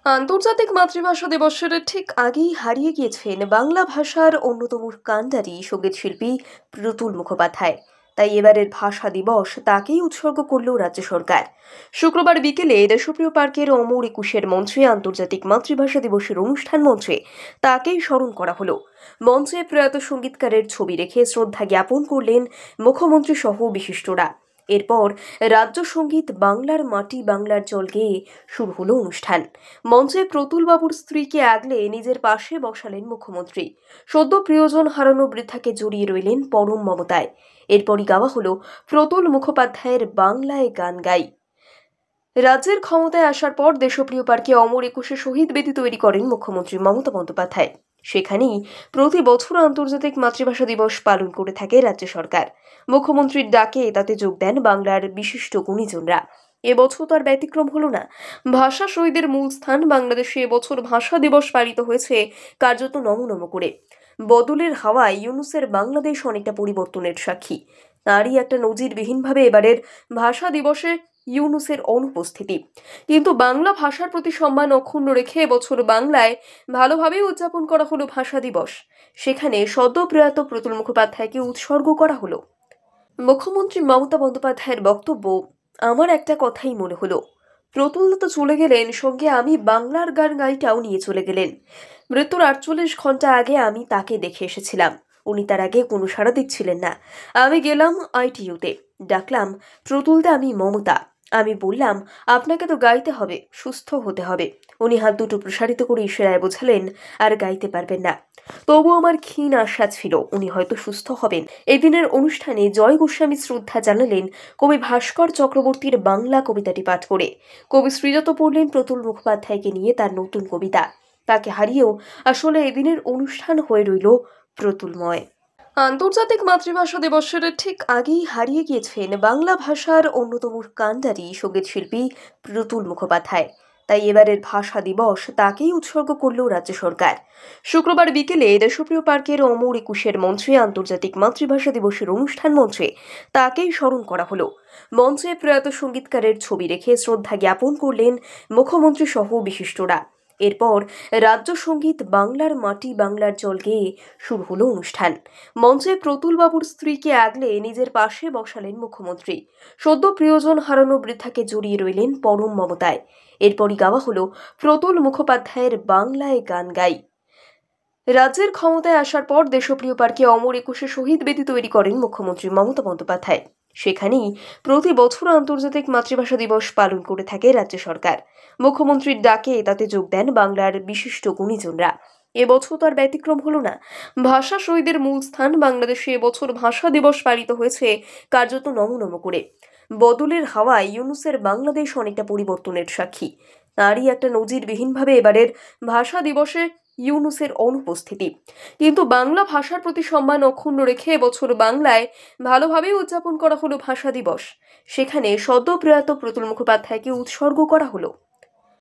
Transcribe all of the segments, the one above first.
আন্তর্জাতিক মাতৃভাষা দিবসের ঠিক আগেই হারিয়ে গিয়েছেন বাংলা ভাষার অন্যতম কান্ডারি সঙ্গীত শিল্পী প্রতুল মুখোপাধ্যায়। তাই এবারের ভাষা দিবস তাকেই উৎসর্গ করল রাজ্য সরকার। শুক্রবার বিকেলে দেশপ্রিয় পার্কের অমর একুশের মঞ্চে আন্তর্জাতিক মাতৃভাষা দিবসের অনুষ্ঠান মঞ্চে তাকেই স্মরণ করা হলো। মঞ্চে প্রয়াত সঙ্গীতকারের ছবি রেখে শ্রদ্ধা জ্ঞাপন করলেন মুখ্যমন্ত্রী সহ বিশিষ্টরা। এরপর রাজ্য সঙ্গীত বাংলার মাটি বাংলার জল গেয়ে শুরু হলো অনুষ্ঠান। মঞ্চে প্রতুল বাবুর স্ত্রীকে আগলে নিজের পাশে বসালেন মুখ্যমন্ত্রী। সদ্য প্রিয়জন হারানো বৃদ্ধাকে জড়িয়ে রইলেন পরম মমতায়। এরপরই গাওয়া হলো প্রতুল মুখোপাধ্যায়ের বাংলায় গান গাই। রাজ্যের ক্ষমতায় আসার পর দেশপ্রিয় পার্কে অমর একুশে শহীদ বেদি তৈরি করেন মুখ্যমন্ত্রী মমতা বন্দ্যোপাধ্যায়। সেখানেই প্রতি বছর আন্তর্জাতিক মাতৃভাষা দিবস পালন করে থাকে রাজ্য সরকার। মুখ্যমন্ত্রীর ডাকে তাতে যোগ দেন বাংলার বিশিষ্ট গুণীজনরা। এবছর তার ব্যতিক্রম হলো না। ভাষা শহীদের মূল স্থান বাংলাদেশে এবছর ভাষা দিবস পালিত হয়েছে কার্যত নমনম করে। বদলের হাওয়ায় ইউনুসের বাংলাদেশ অনেকটা পরিবর্তনের সাক্ষী। তারই একটা নজিরবিহীনভাবে এবারের ভাষা দিবসে ইউনুসের অনুপস্থিতি। কিন্তু বাংলা ভাষার প্রতি সম্মান অক্ষুণ্ণ রেখে এবছর বাংলায় ভালোভাবেই উদযাপন করা হলো ভাষা দিবস। সেখানে সদ্য প্রয়াত প্রতুল মুখোপাধ্যায়কে উৎসর্গ করা হলো। মুখ্যমন্ত্রী মমতা বন্দ্যোপাধ্যায়ের বক্তব্য, আমার একটা কথাই মনে হলো, প্রতুল তো চলে গেলেন, সঙ্গে আমি বাংলার গান গাইটাও নিয়ে চলে গেলেন। মৃত্যুর ৪৮ ঘন্টা আগে আমি তাকে দেখে এসেছিলাম। উনি তার আগে কোনো সাড়া দিচ্ছিলেন না। আমি গেলাম আইটিইউতে, ডাকলাম, প্রতুলদা আমি মমতা। আমি বললাম, আপনাকে তো গাইতে হবে, সুস্থ হতে হবে। উনি হাত দুটো প্রসারিত করে ইশারায় বোঝালেন আর গাইতে পারবেন না। তবু আমার ক্ষীণ আশা ছিল উনি হয়তো সুস্থ হবেন। এদিনের অনুষ্ঠানে জয় গোস্বামী শ্রদ্ধা জানালেন কবি ভাস্কর চক্রবর্তীর বাংলা কবিতাটি পাঠ করে। কবি শ্রীযত পড়লেন প্রতুল মুখোপাধ্যায়কে নিয়ে তার নতুন কবিতা। তাকে হারিয়েও আসলে এদিনের অনুষ্ঠান হয়ে রইল প্রতুলময়। আন্তর্জাতিক মাতৃভাষা দিবসের ঠিক আগেই হারিয়ে গিয়েছেন বাংলা ভাষার অন্যতম কান্ডারি সঙ্গীত শিল্পী প্রতুল মুখোপাধ্যায়। তাই এবারের ভাষা দিবস তাকেই উৎসর্গ করল রাজ্য সরকার। শুক্রবার বিকেলে দেশপ্রিয় পার্কের অমর একুশের মঞ্চে আন্তর্জাতিক মাতৃভাষা দিবসের অনুষ্ঠান মঞ্চে তাকেই স্মরণ করা হলো। মঞ্চে প্রয়াত সঙ্গীতকারের ছবি রেখে শ্রদ্ধা জ্ঞাপন করলেন মুখ্যমন্ত্রী সহ বিশিষ্টরা। এরপর রাজ্য সঙ্গীত বাংলার মাটি বাংলার জল গেয়ে শুরু হলো অনুষ্ঠান। মঞ্চে প্রতুল বাবুর স্ত্রীকে আগলে নিজের পাশে বসালেন মুখ্যমন্ত্রী। সদ্য প্রিয়জন হারানো বৃদ্ধাকে জড়িয়ে রইলেন পরম মমতায়। এরপরই গাওয়া হলো প্রতুল মুখোপাধ্যায়ের বাংলায় গান গাই। রাজ্যের ক্ষমতায় আসার পর দেশপ্রিয় পার্কে অমর একুশে শহীদ বেদি তৈরি করেন মুখ্যমন্ত্রী মমতা বন্দ্যোপাধ্যায়। সেখানেই প্রতি বছর আন্তর্জাতিক মাতৃভাষা দিবস পালন করে থাকে রাজ্য সরকার। মুখ্যমন্ত্রীর ডাকে তাতে যোগ দেন বাংলার বিশিষ্ট গুণীজনরা। এবছর তার ব্যতিক্রম হলো না। ভাষা শহীদের মূল স্থান বাংলাদেশে এবছর ভাষা দিবস পালিত হয়েছে কার্যত নমনম করে। বদলের হাওয়ায় ইউনুসের বাংলাদেশ অনেকটা পরিবর্তনের সাক্ষী। তারই একটা নজিরবিহীনভাবে এবারের ভাষা দিবসে ইউনুসের অনুপস্থিতি। কিন্তু বাংলা ভাষার প্রতি সম্মান অক্ষুণ্ণ রেখে এবছর বাংলায় ভালোভাবেই উদযাপন করা হলো ভাষা দিবস। সেখানে সদ্য প্রয়াত প্রতুল মুখোপাধ্যায়কে উৎসর্গ করা হলো।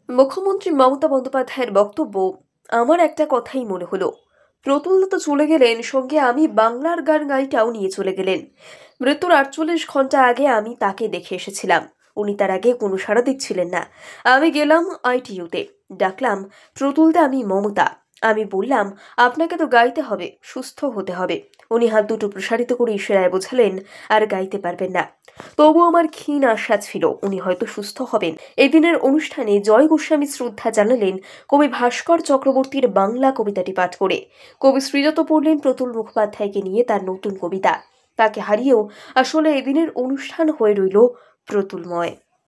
মুখ্যমন্ত্রী মমতা বন্দ্যোপাধ্যায়ের বক্তব্য, আমার একটা কথাই মনে হলো, প্রতুল তো চলে গেলেন, সঙ্গে আমি বাংলার গান গাইটাও নিয়ে চলে গেলেন। মৃত্যুর ৪৮ ঘন্টা আগে আমি তাকে দেখে এসেছিলাম। উনি তার আগে কোনো সাড়া দিচ্ছিলেন না। আমি গেলাম আইটিইউতে, ডাকলাম, প্রতুলদা আমি মমতা। আমি বললাম, আপনাকে তো গাইতে হবে, সুস্থ হতে হবে। উনি হাত দুটো প্রসারিত করে ইশারায় বোঝালেন আর গাইতে পারবেন না। তবু আমার ক্ষীণ আশা ছিল উনি হয়তো সুস্থ হবেন। এদিনের অনুষ্ঠানে জয় গোস্বামী শ্রদ্ধা জানালেন কবি ভাস্কর চক্রবর্তীর বাংলা কবিতাটি পাঠ করে। কবি শ্রীযত পড়লেন প্রতুল মুখোপাধ্যায়কে নিয়ে তার নতুন কবিতা। তাকে হারিয়েও আসলে এদিনের অনুষ্ঠান হয়ে রইল প্রতুলময়।